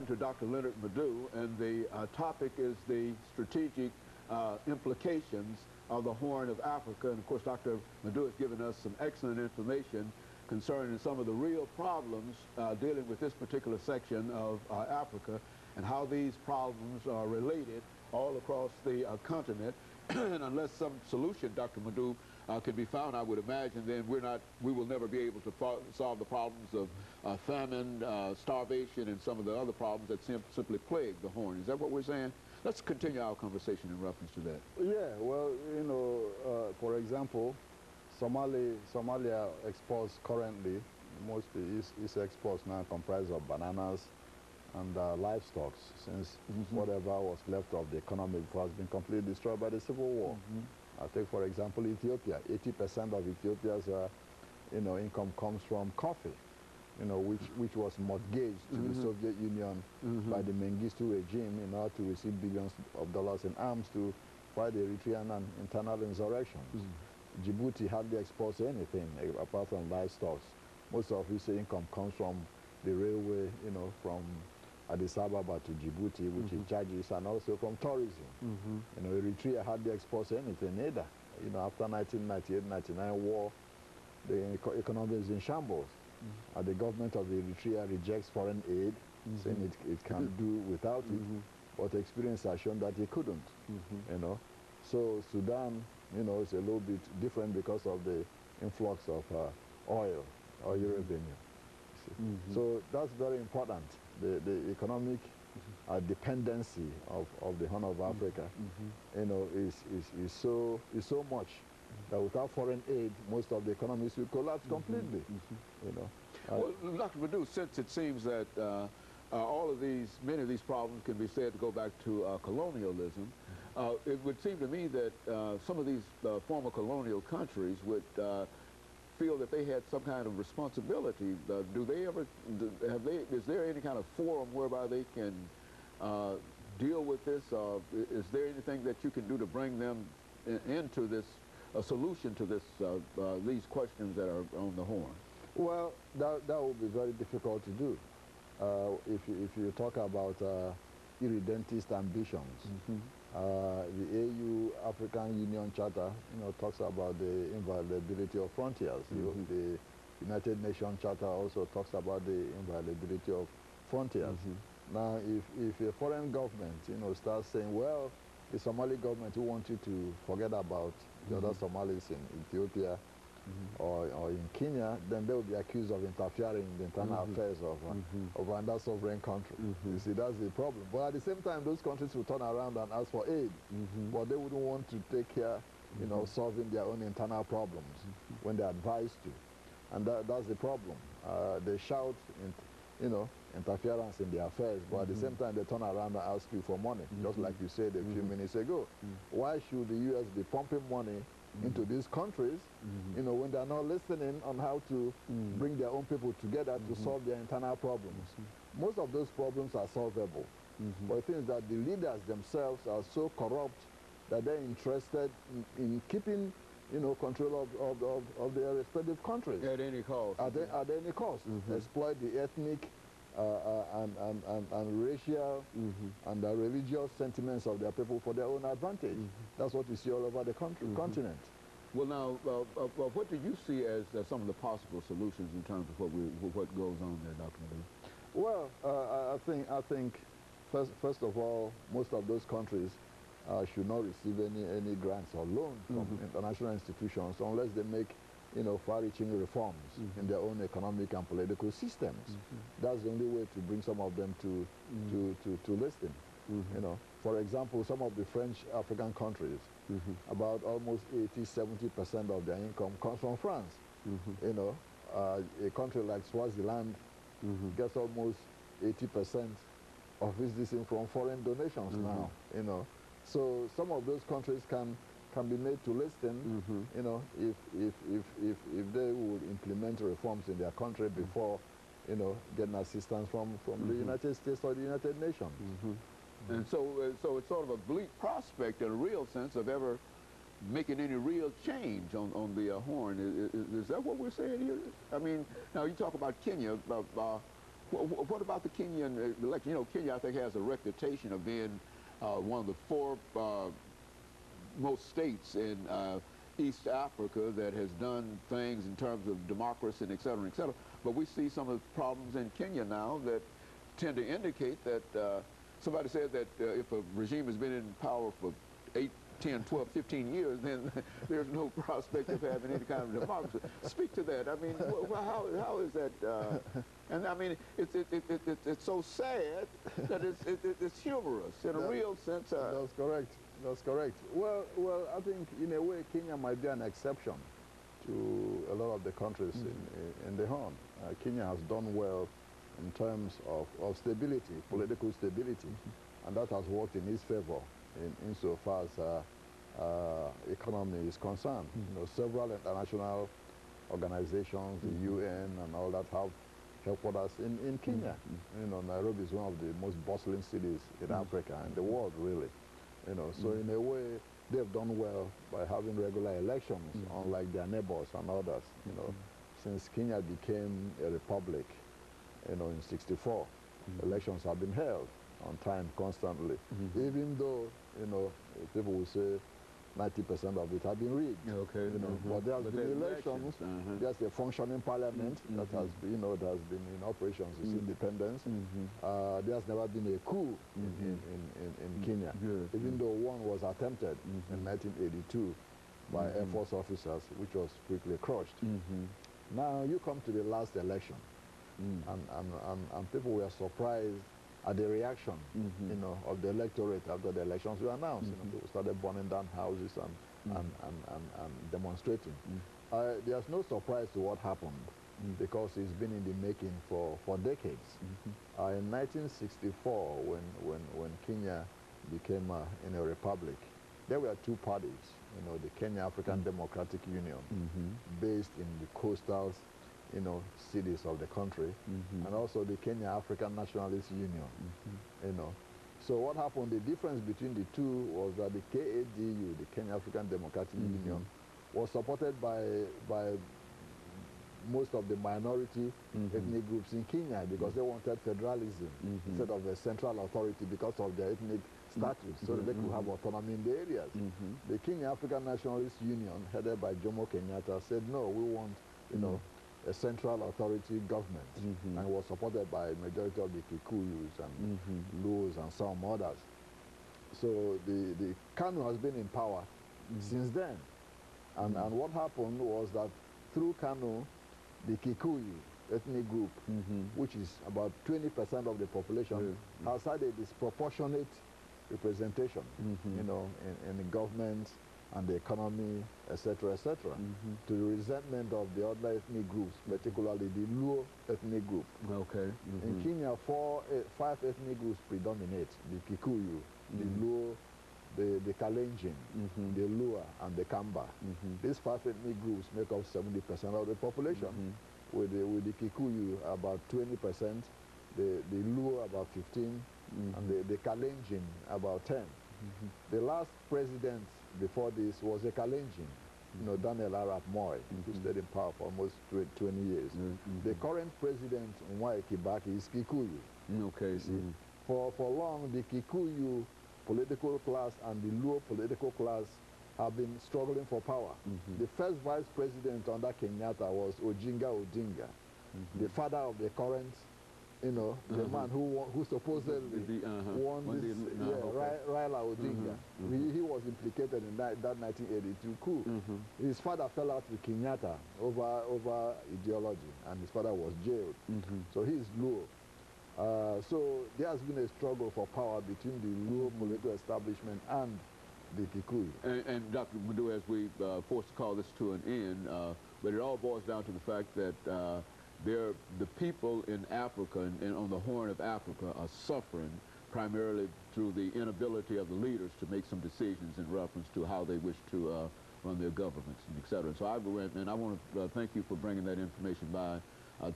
To Dr. LMadu, and the topic is the strategic implications of the Horn of Africa. And of course, Dr. LMadu has given us some excellent information concerning some of the real problems dealing with this particular section of Africa and how these problems are related all across the continent. And unless some solution, Dr. LMadu, can be found, I would imagine, then we will never be able to solve the problems of famine, starvation, and some of the other problems that simply plague the Horn. Is that what we're saying? Let's continue our conversation in reference to that. Yeah, well, you know, for example, Somalia exports currently, mostly its exports now comprise of bananas and livestock, since whatever was left of the economy has been completely destroyed by the civil war. I take, for example, Ethiopia. 80% of Ethiopia's income comes from coffee, which was mortgaged to the Soviet Union by the Mengistu regime in order to receive billions of dollars in arms to fight the Eritrean and internal insurrections. Djibouti hardly exports anything apart from livestock. Most of its income comes from the railway, from Addis Ababa to Djibouti, which it charges, and also from tourism. Eritrea hardly exports anything either. After 1998-99 war, the economy is in shambles. The government of Eritrea rejects foreign aid, saying it can do without it, but experience has shown that it couldn't. So Sudan, is a little bit different because of the influx of oil revenue. So that's very important. The economic dependency of the Horn of Africa, is so much that without foreign aid, most of the economies will collapse completely. Well, Dr. LMadu, since it seems that many of these problems can be said to go back to colonialism, it would seem to me that some of these former colonial countries would feel that they had some kind of responsibility. Is there any kind of forum whereby they can deal with this? Is there anything that you can do to bring them into this, a solution to this, these questions that are on the Horn? Well, that would be very difficult to do. If you talk about irredentist ambitions, the AU African Union Charter, talks about the inviolability of frontiers. The United Nations Charter also talks about the inviolability of frontiers. Now, if a foreign government, starts saying, well, the Somali government who want you to forget about the other Somalis in Ethiopia or in Kenya, then they will be accused of interfering in the internal affairs of another sovereign country. You see, that's the problem. But at the same time, those countries will turn around and ask for aid, but they wouldn't want to take care, solving their own internal problems when they're advised to. And that's the problem. They shout, interference in their affairs, but at the same time, they turn around and ask you for money, just like you said a few minutes ago. Why should the U.S. be pumping money into these countries, when they're not listening on how to bring their own people together to solve their internal problems? Most of those problems are solvable. But the thing is that the leaders themselves are so corrupt that they're interested in keeping, control of their respective countries. At any cost. At any cost. Exploit the ethnic and racial and the religious sentiments of their people for their own advantage. That's what you see all over the continent. Well, now, what do you see as some of the possible solutions in terms of what goes on there, Dr. LMadu? Well, I think first of all, most of those countries should not receive any grants or loans from international institutions unless they make far-reaching reforms in their own economic and political systems. That's the only way to bring some of them to listen. For example, some of the French African countries, about almost 80–70% of their income comes from France. A country like Swaziland gets almost 80% of its distance from foreign donations now. So some of those countries can be made to listen, if they would implement reforms in their country before, getting assistance from the United States or the United Nations. And so it's sort of a bleak prospect in a real sense of ever making any real change on the Horn. Is that what we're saying here? I mean, now you talk about Kenya. What about the Kenyan election? You know, Kenya, I think, has a reputation of being one of the four most states in East Africa that has done things in terms of democracy and et cetera, et cetera. But we see some of the problems in Kenya now that tend to indicate that somebody said that if a regime has been in power for 8, 10, 12, 15 years, then there's no prospect of having any kind of democracy. Speak to that. I mean, how is that? And I mean, it's so sad that it's humorous in a real sense. That's correct. That's correct. Well, I think in a way Kenya might be an exception to a lot of the countries in the Horn. Kenya has done well in terms of stability, political stability, and that has worked in its favor insofar as economy is concerned. You know, several international organizations, the UN and all that, have headquarters in Kenya. You know, Nairobi is one of the most bustling cities in Africa and the world, really. You know, so in a way, they've done well by having regular elections, unlike their neighbors and others. You know, since Kenya became a republic, you know, in '64, elections have been held on time constantly, even though, you know, people will say 90% of it have been rigged. Okay. You know, but there has been elections. There's a functioning parliament that has been, you know, that has been in operation since independence. There's never been a coup in Kenya, even though one was attempted in 1982 by Air Force officers, which was quickly crushed. Now you come to the last election, and people were surprised at the reaction, you know, of the electorate after the elections were announced. You know, people started burning down houses and demonstrating. There's no surprise to what happened because it's been in the making for decades. In 1964, when Kenya became a republic, there were two parties. You know, the Kenya African Democratic Union, based in the coastal, you know, cities of the country, and also the Kenya African Nationalist Union. You know, so what happened? The difference between the two was that the KADU, the Kenya African Democratic Union, was supported by most of the minority ethnic groups in Kenya because they wanted federalism instead of a central authority because of their ethnic status, so that they could have autonomy in the areas. The Kenya African Nationalist Union, headed by Jomo Kenyatta, said no, we want, you know, a central authority government, and was supported by a majority of the Kikuyus and Luos and some others. So the KANU has been in power since then. And what happened was that through KANU, the Kikuyu ethnic group, which is about 20% of the population, has had a disproportionate representation, you know, in the government and the economy, etc., etc., to the resentment of the other ethnic groups, particularly the Luo ethnic group. Okay. In Kenya, 5 ethnic groups predominate: the Kikuyu, the Luo, the Kalenjin, the Lua, and the Kamba. These 5 ethnic groups make up 70% of the population, with the Kikuyu about 20%, the Luo about 15%, and the Kalenjin about 10%. The last president before this was a Kalenjin, you know, Daniel Arap Moi, who stayed in power for almost 20 years. The current president, Mwai Kibaki, is Kikuyu. Okay. See, for long, the Kikuyu political class and the Luo political class have been struggling for power. The first vice president under Kenyatta was Ojinga Odinga, the father of the current, you know, the man who supposedly won this, Raila Odinga. He was implicated in that 1982 coup. His father fell out with Kenyatta over ideology, and his father was jailed. So he's Luo. So there has been a struggle for power between the Luo political establishment and the Kikuyu. And Dr. Madu, as we forced to call this to an end, but it all boils down to the fact that the people in Africa and on the Horn of Africa are suffering primarily through the inability of the leaders to make some decisions in reference to how they wish to run their governments, and et cetera. So I want to thank you for bringing that information by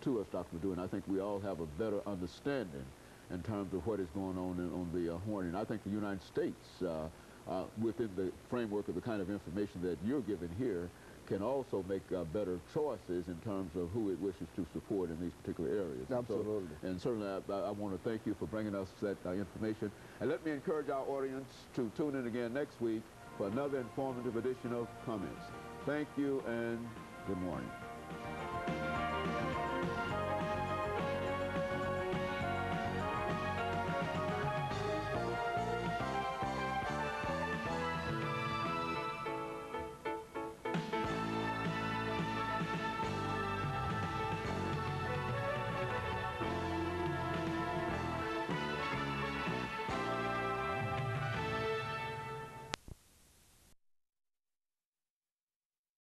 to us, Dr. Madu, and I think we all have a better understanding in terms of what is going on the Horn. And I think the United States, within the framework of the kind of information that you're giving here, can also make better choices in terms of who it wishes to support in these particular areas. Absolutely. And certainly I want to thank you for bringing us that information. And let me encourage our audience to tune in again next week for another informative edition of Comments. Thank you and good morning.